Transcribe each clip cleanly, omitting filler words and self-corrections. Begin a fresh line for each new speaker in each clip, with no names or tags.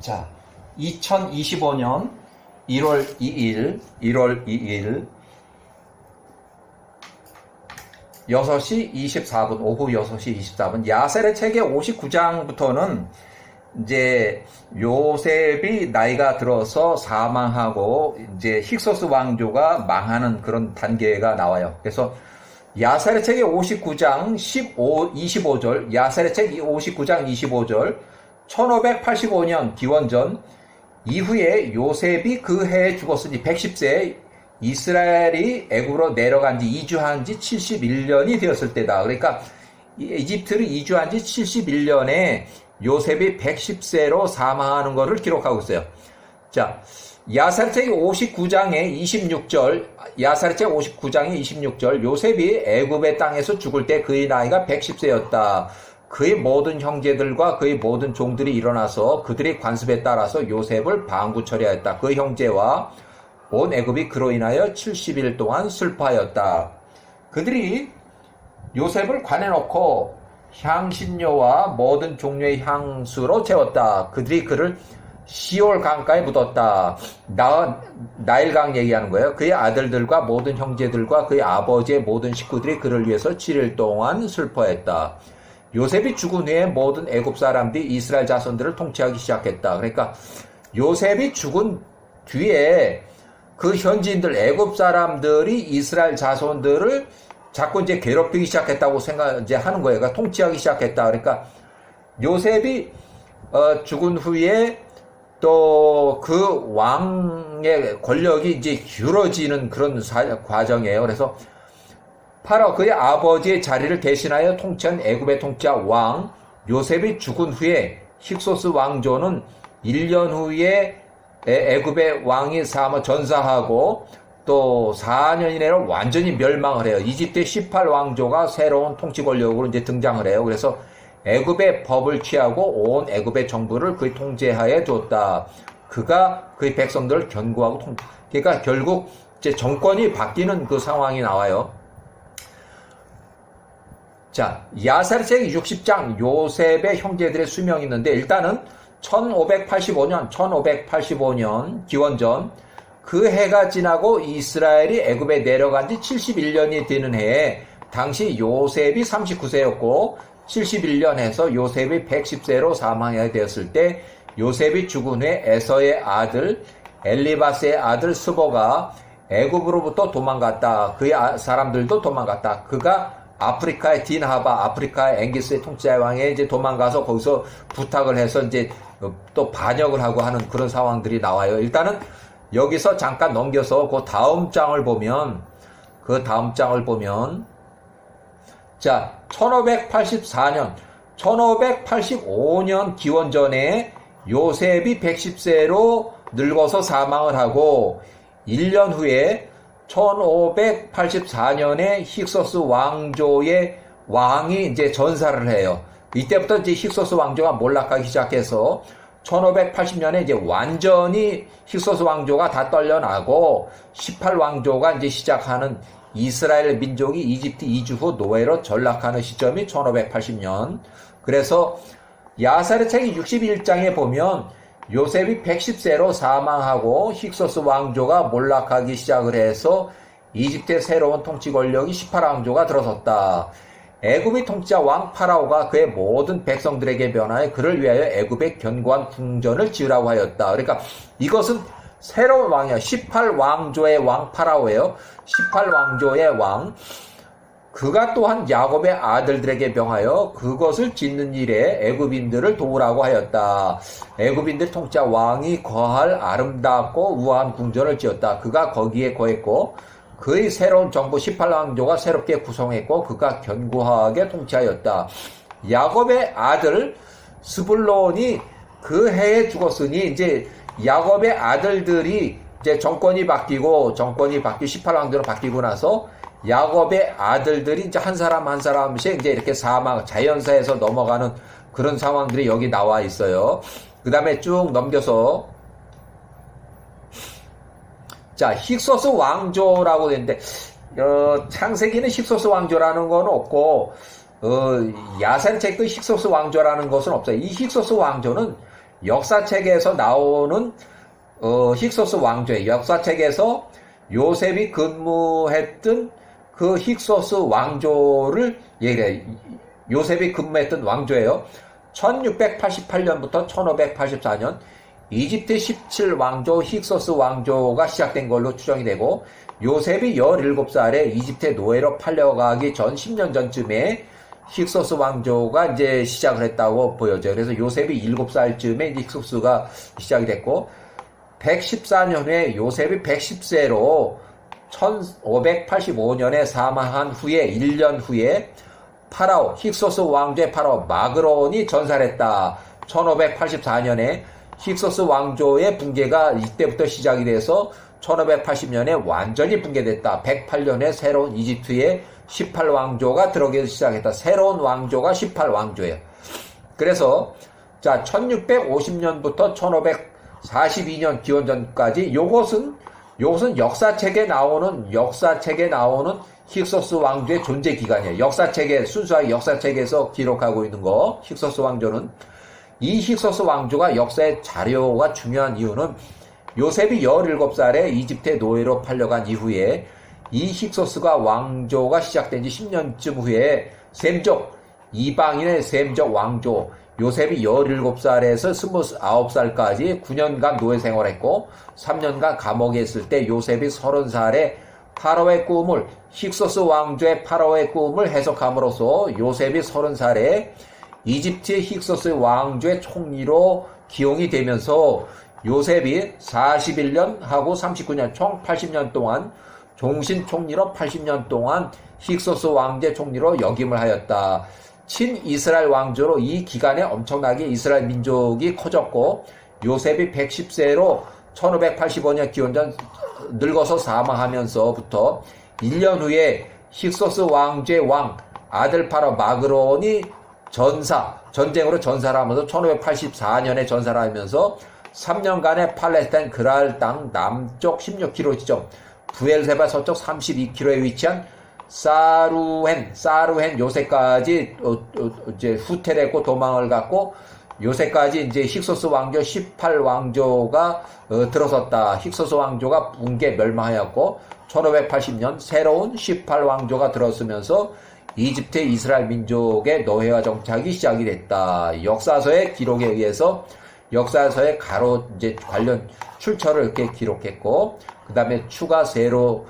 자, 2025년 1월 2일 6시 24분, 오후 6시 24분, 야셀의 책의 59장부터는 이제 요셉이 나이가 들어서 사망하고 이제 힉소스 왕조가 망하는 그런 단계가 나와요. 그래서 야셀의 책의 59장 25절, 야셀의 책 59장 25절, 1585년 기원전 이후에 요셉이 그 해에 죽었으니 110세, 이스라엘이 애굽으로 내려간 지 이주한 지 71년이 되었을 때다. 그러니까 이집트를 이주한 지 71년에 요셉이 110세로 사망하는 것을 기록하고 있어요. 자, 야살책 59장의 26절, 야살책 59장의 26절, 요셉이 애굽의 땅에서 죽을 때 그의 나이가 110세였다. 그의 모든 형제들과 그의 모든 종들이 일어나서 그들의 관습에 따라서 요셉을 방구 처리하였다. 그 형제와 온 애굽이 그로 인하여 70일 동안 슬퍼하였다. 그들이 요셉을 관에 넣고 향신료와 모든 종류의 향수로 채웠다. 그들이 그를 시올 강가에 묻었다. 나일강 얘기하는 거예요. 그의 아들들과 모든 형제들과 그의 아버지의 모든 식구들이 그를 위해서 7일 동안 슬퍼했다. 요셉이 죽은 후에 모든 애굽 사람들이 이스라엘 자손들을 통치하기 시작했다. 그러니까 요셉이 죽은 뒤에 그 현지인들, 애굽 사람들이 이스라엘 자손들을 자꾸 이제 괴롭히기 시작했다고 이제 하는 거예요. 그러니까 통치하기 시작했다. 그러니까 요셉이 죽은 후에 또 그 왕의 권력이 이제 기울어지는 그런 과정이에요. 그래서 파라오 그의 아버지의 자리를 대신하여 통치한 애굽의 통치자 왕 요셉이 죽은 후에 힉소스 왕조는 1년 후에 애굽의 왕이 전사하고 또 4년 이내로 완전히 멸망을 해요. 이집트의 18왕조가 새로운 통치 권력으로 이제 등장을 해요. 그래서 애굽의 법을 취하고 온 애굽의 정부를 그의 통제하에 뒀다. 그가 그의 백성들을 견고하고 그러니까 결국 이제 정권이 바뀌는 그 상황이 나와요. 자, 야살책 60장 요셉의 형제들의 수명이 있는데 일단은 1585년 기원전 그 해가 지나고 이스라엘이 애굽에 내려간 지 71년이 되는 해에 당시 요셉이 39세였고 71년 해서 요셉이 110세로 사망하게 되었을 때 요셉이 죽은 후에 에서의 아들 엘리바스의 아들 스보가 애굽으로부터 도망갔다. 그의 사람들도 도망갔다. 그가 아프리카의 딘하바, 아프리카의 앵기스의 통치자 왕에 이제 도망가서 거기서 부탁을 해서 이제 또 반역을 하고 하는 그런 상황들이 나와요. 일단은 여기서 잠깐 넘겨서 그 다음 장을 보면 자, 1585년 기원전에 요셉이 110세로 늙어서 사망을 하고 1년 후에 1584년에 힉소스 왕조의 왕이 이제 전사를 해요. 이때부터 이제 힉소스 왕조가 몰락하기 시작해서 1580년에 이제 완전히 힉소스 왕조가 다 떨려나고 18왕조가 이제 시작하는 이스라엘 민족이 이집트 이주 후 노예로 전락하는 시점이 1580년. 그래서 야살의 책 61장에 보면 요셉이 110세로 사망하고 힉소스 왕조가 몰락하기 시작을 해서 이집트의 새로운 통치 권력이 18왕조가 들어섰다. 애굽의 통치자 왕 파라오가 그의 모든 백성들에게 변하여 그를 위하여 애굽의 견고한 궁전을 지으라고 하였다. 그러니까 이것은 새로운 왕이야. 18왕조의 왕 파라오예요. 18왕조의 왕. 그가 또한 야곱의 아들들에게 명하여 그것을 짓는 일에 애굽인들을 도우라고 하였다. 애굽인들 통치자 왕이 거할 아름답고 우아한 궁전을 지었다. 그가 거기에 거했고 그의 새로운 정부 18왕조가 새롭게 구성했고 그가 견고하게 통치하였다. 야곱의 아들 스불론이 그 해에 죽었으니 이제 야곱의 아들들이 이제 정권이 바뀌고 18왕조로 바뀌고 나서 야곱의 아들들이 이제 한 사람 한 사람씩 이제 이렇게 자연사에서 넘어가는 그런 상황들이 여기 나와 있어요. 그 다음에 쭉 넘겨서 자, 힉소스 왕조라고 되는데 창세기는 힉소스 왕조라는 건 없고 야살책도 힉소스 왕조라는 것은 없어요. 이 힉소스 왕조는 역사책에서 나오는 힉소스 왕조의 역사책에서 요셉이 근무했던 그 힉소스 왕조를 얘기해. 요셉이 근무했던 왕조예요. 1688년부터 1584년 이집트 17왕조 힉소스 왕조가 시작된 걸로 추정이 되고, 요셉이 17살에 이집트의 노예로 팔려가기 전 10년 전쯤에 힉소스 왕조가 이제 시작을 했다고 보여져요. 그래서 요셉이 7살쯤에 힉소스가 시작이 됐고, 114년 후에 요셉이 110세로 1585년에 사망한 후에 1년 후에 파라오, 힉소스 왕조의 파라오 마그론이 전사를 했다. 1584년에 힉소스 왕조의 붕괴가 이때부터 시작이 돼서 1580년에 완전히 붕괴됐다. 108년에 새로운 이집트의 18왕조가 들어오기 시작했다. 새로운 왕조가 18왕조예요. 그래서 자 1650년부터 1542년 기원전까지 요것은 역사책에 나오는 힉소스 왕조의 존재 기간이에요. 역사책에 순수하게 역사책에서 기록하고 있는 거. 힉소스 왕조는 이 힉소스 왕조가 역사의 자료가 중요한 이유는 요셉이 17살에 이집트의 노예로 팔려간 이후에 이 힉소스가 왕조가 시작된 지 10년쯤 후에 셈족, 이방인의 셈족 왕조 요셉이 17살에서 29살까지 9년간 노예 생활했고 3년간 감옥에 있을 때 요셉이 30살에 파라오의 꿈을 힉소스 왕조의 파라오의 꿈을 해석함으로써 요셉이 30살에 이집트의 힉소스 왕조의 총리로 기용이 되면서 요셉이 41년 하고 39년 총 80년 동안 종신 총리로 80년 동안 힉소스 왕조의 총리로 역임을 하였다. 친이스라엘 왕조로 이 기간에 엄청나게 이스라엘 민족이 커졌고 요셉이 110세로 1585년 기원전 늙어서 사망하면서부터 1년 후에 힉소스 왕조의 왕 아들 파라오 마그론이 전쟁으로 전사를 하면서 1584년에 전사를 하면서 3년간의 팔레스타인 그랄 땅 남쪽 16km 지점 부엘세바 서쪽 32km에 위치한 사루헨 요새까지 이제 후퇴됐고 도망을 갔고 요새까지 이제 힉소스 왕조 18왕조가 들어섰다. 힉소스 왕조가 붕괴 멸망하였고 1580년 새로운 18왕조가 들어서면서 이집트의 이스라엘 민족의 노예화 정착이 시작이 됐다. 역사서의 기록에 의해서 역사서의 이제 관련 출처를 이렇게 기록했고, 그 다음에 추가 세부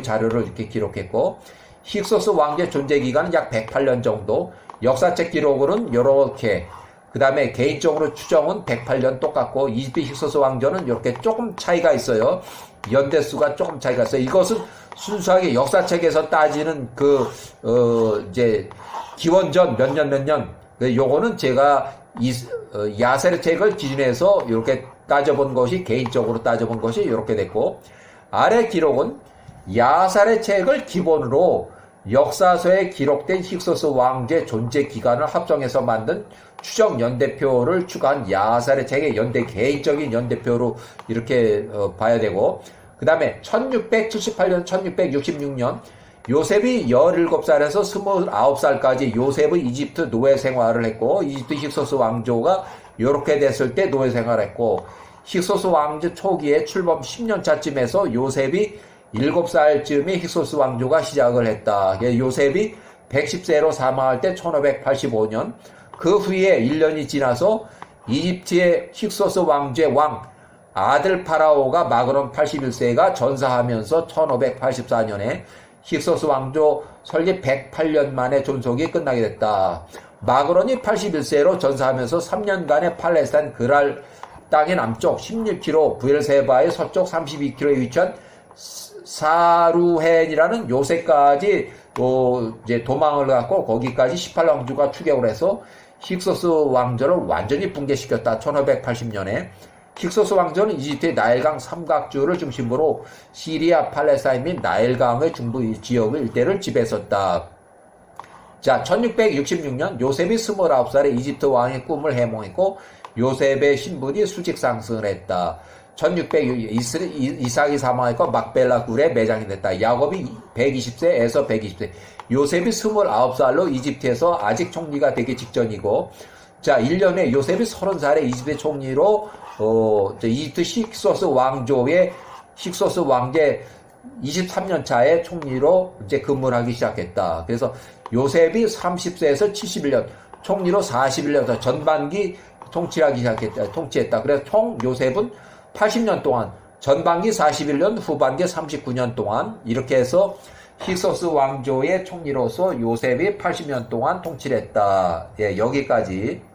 자료를 이렇게 기록했고, 힉소스 왕조의 존재 기간은 약 108년 정도, 역사책 기록으로는 이렇게, 그 다음에 개인적으로 추정은 108년 똑같고, 이집트 힉소스 왕조는 이렇게 조금 차이가 있어요. 연대수가 조금 차이가 있어요. 이것은 순수하게 역사책에서 따지는 이제 기원전 몇 년, 요거는 제가 야세르 책을 기준해서 이렇게 따져본 것이, 개인적으로 따져본 것이 이렇게 됐고, 아래 기록은 야세르 책을 기본으로 역사서에 기록된 힉소스 왕조의 존재 기간을 합성해서 만든 추정 연대표를 추가한 야세르 책의 개인적인 연대표로 이렇게 봐야 되고, 그 다음에 1678년, 1666년 요셉이 17살에서 29살까지 요셉의 이집트 노예 생활을 했고, 이집트 힉소스 왕조가 이렇게 됐을 때 노예 생활했고, 힉소스 왕조 초기에 출범 10년차쯤에서 요셉이 7살쯤에 힉소스 왕조가 시작을 했다. 요셉이 110세로 사망할 때 1585년, 그 후에 1년이 지나서 이집트의 힉소스 왕조의 왕 아들 파라오가 마그론 81세가 전사하면서 1584년에 힉소스 왕조 설립 108년 만에 존속이 끝나게 됐다. 마그론이 81세로 전사하면서 3년간의 팔레스타인 그랄 땅의 남쪽 16km, 부엘세바의 서쪽 32km에 위치한 사루헨이라는 요새까지 이제 도망을 갖고 거기까지 18왕조가 추격을 해서 힉소스 왕조를 완전히 붕괴시켰다. 1580년에 힉소스 왕조는 이집트의 나일강 삼각주를 중심으로 시리아, 팔레스타인 및 나일강의 중부 지역 일대를 지배했었다. 자, 1666년 요셉이 29살에 이집트 왕의 꿈을 해몽했고 요셉의 신분이 수직 상승을 했다. 1606 이삭이 사망했고 막벨라 굴에 매장이 됐다. 야곱이 120세에서 120세. 요셉이 29살로 이집트에서 아직 총리가 되기 직전이고, 자, 1년에 요셉이 30살에 이집트 총리로, 이집트 힉소스 왕제 23년 차에 총리로 이제 근무를 하기 시작했다. 그래서 요셉이 30세에서 71년, 총리로 41년, 전반기 통치했다. 그래서 총 요셉은 80년 동안, 전반기 41년, 후반기 39년 동안, 이렇게 해서 힉소스 왕조의 총리로서 요셉이 80년 동안 통치를 했다. 예, 여기까지.